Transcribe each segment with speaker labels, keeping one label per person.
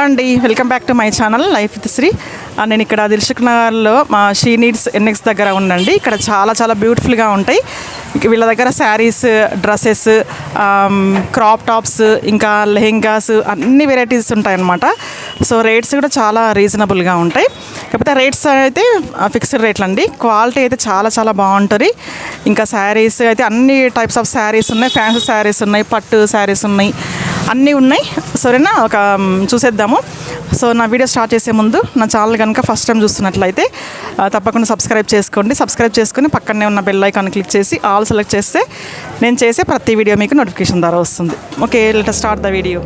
Speaker 1: అండి, welcome back to my channel life with Sri. నేను ఇక్కడ దిల్సుఖ్నగర్లో మా షీ నీడ్స్ ఎన్ఎక్స్ దగ్గర ఉండండి. ఇక్కడ చాలా చాలా బ్యూటిఫుల్గా ఉంటాయి. వీళ్ళ దగ్గర శారీస్, డ్రెస్సెస్, క్రాప్ టాప్స్, ఇంకా లెహెంగాస్ అన్ని వెరైటీస్ ఉంటాయన్నమాట. సో రేట్స్ కూడా చాలా రీజనబుల్గా ఉంటాయి. కాకపోతే రేట్స్ అయితే ఫిక్స్డ్ రేట్లు అండి. క్వాలిటీ అయితే చాలా చాలా బాగుంటుంది. ఇంకా శారీస్ అయితే అన్ని టైప్స్ ఆఫ్ శారీస్ ఉన్నాయి. ఫ్యాన్సీ శారీస్ ఉన్నాయి, పట్టు శారీస్ ఉన్నాయి, అన్నీ ఉన్నాయి. సరేనా, ఒక చూసేద్దాము. సో నా వీడియో స్టార్ట్ చేసే ముందు నా ఛానల్ కనుక ఫస్ట్ టైం చూస్తున్నట్లయితే తప్పకుండా సబ్స్క్రైబ్ చేసుకోండి. సబ్స్క్రైబ్ చేసుకుని పక్కనే ఉన్న బెల్ ఐకాన్ క్లిక్ చేసి ఆల్ సెలెక్ట్ చేస్తే నేను చేసే ప్రతి వీడియో మీకు నోటిఫికేషన్ ద్వారా వస్తుంది. Okay, let us start the video.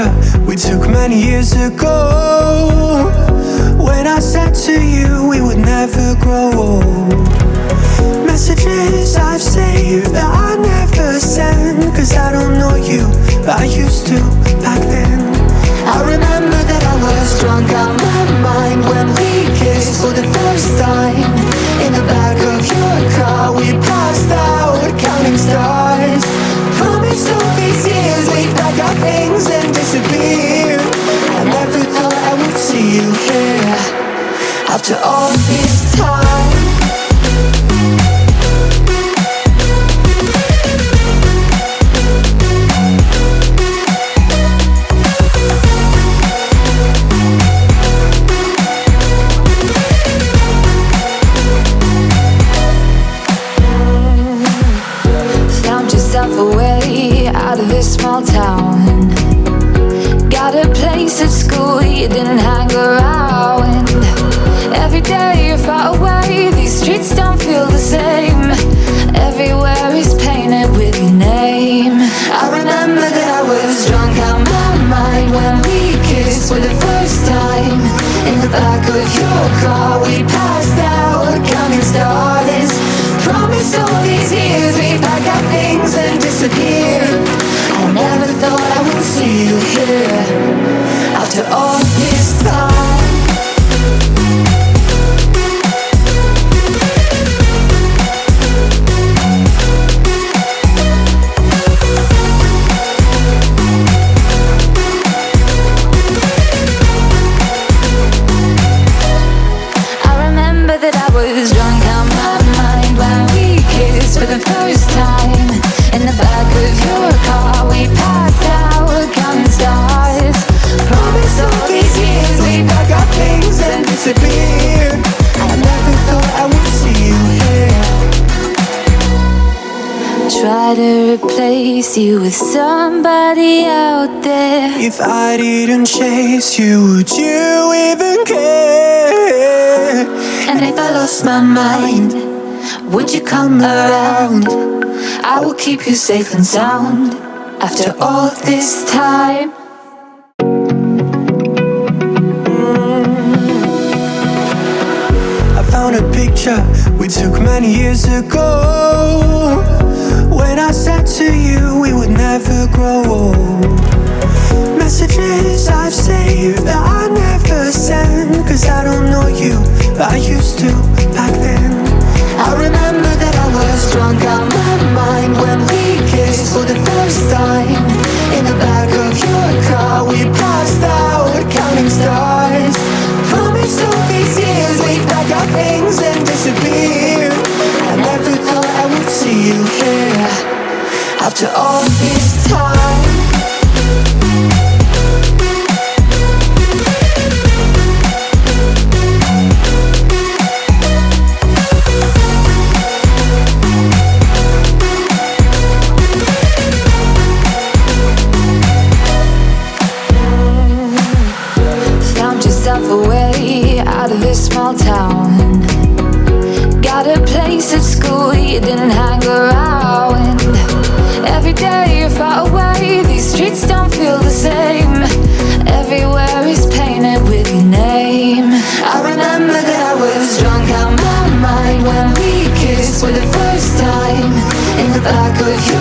Speaker 2: picture we took many years ago, when I said to you we would never grow old. Messages I've saved that I never send, 'cause I don't know you, but I used to back then. I remember that I was drunk out my mind when we kissed for the first time. In the back of your car we passed out counting stars. Promised all these years we'd pack our things and disappear. I never thought I would see you here after all this time.
Speaker 3: Away out of this small town, got a place at school you didn't hang around. Every day you're far away, these streets don't feel the same. Everywhere is painted with your name. I remember that I was drunk out my mind when we kissed for the first time. In the back of your car we passed out counting stars. Promised all these years we'd pack our things and disappear. I never thought I would see you here after all this time. I remember that I was drunk out my mind when we kissed for the first time. In the back of your car we passed out counting stars. Promised all these years we'd pack our things and disappear. I never thought I would see you here. Try to replace you with somebody out there.
Speaker 2: If I didn't chase you, would you even care?
Speaker 3: And if I lost my mind, would you come around? I will keep you safe and sound after all this time.
Speaker 2: I found a picture we took many years ago, when I said to you we would never grow old. Messages I've saved that I never send, 'cause I don't know you, but I used to back then. I remember that I was drunk out my mind when we kissed for the first time. In the back of your car we passed out counting stars. Promised all these years we'd pack our things and disappear. I never thought I would see you here after all this time.
Speaker 3: Away out of this small town, got a place at school you didn't hang around. Every day you're far away, these streets don't feel the same. Everywhere is painted with your name. I remember that I was drunk out my mind when we kissed for the first time. In the back of your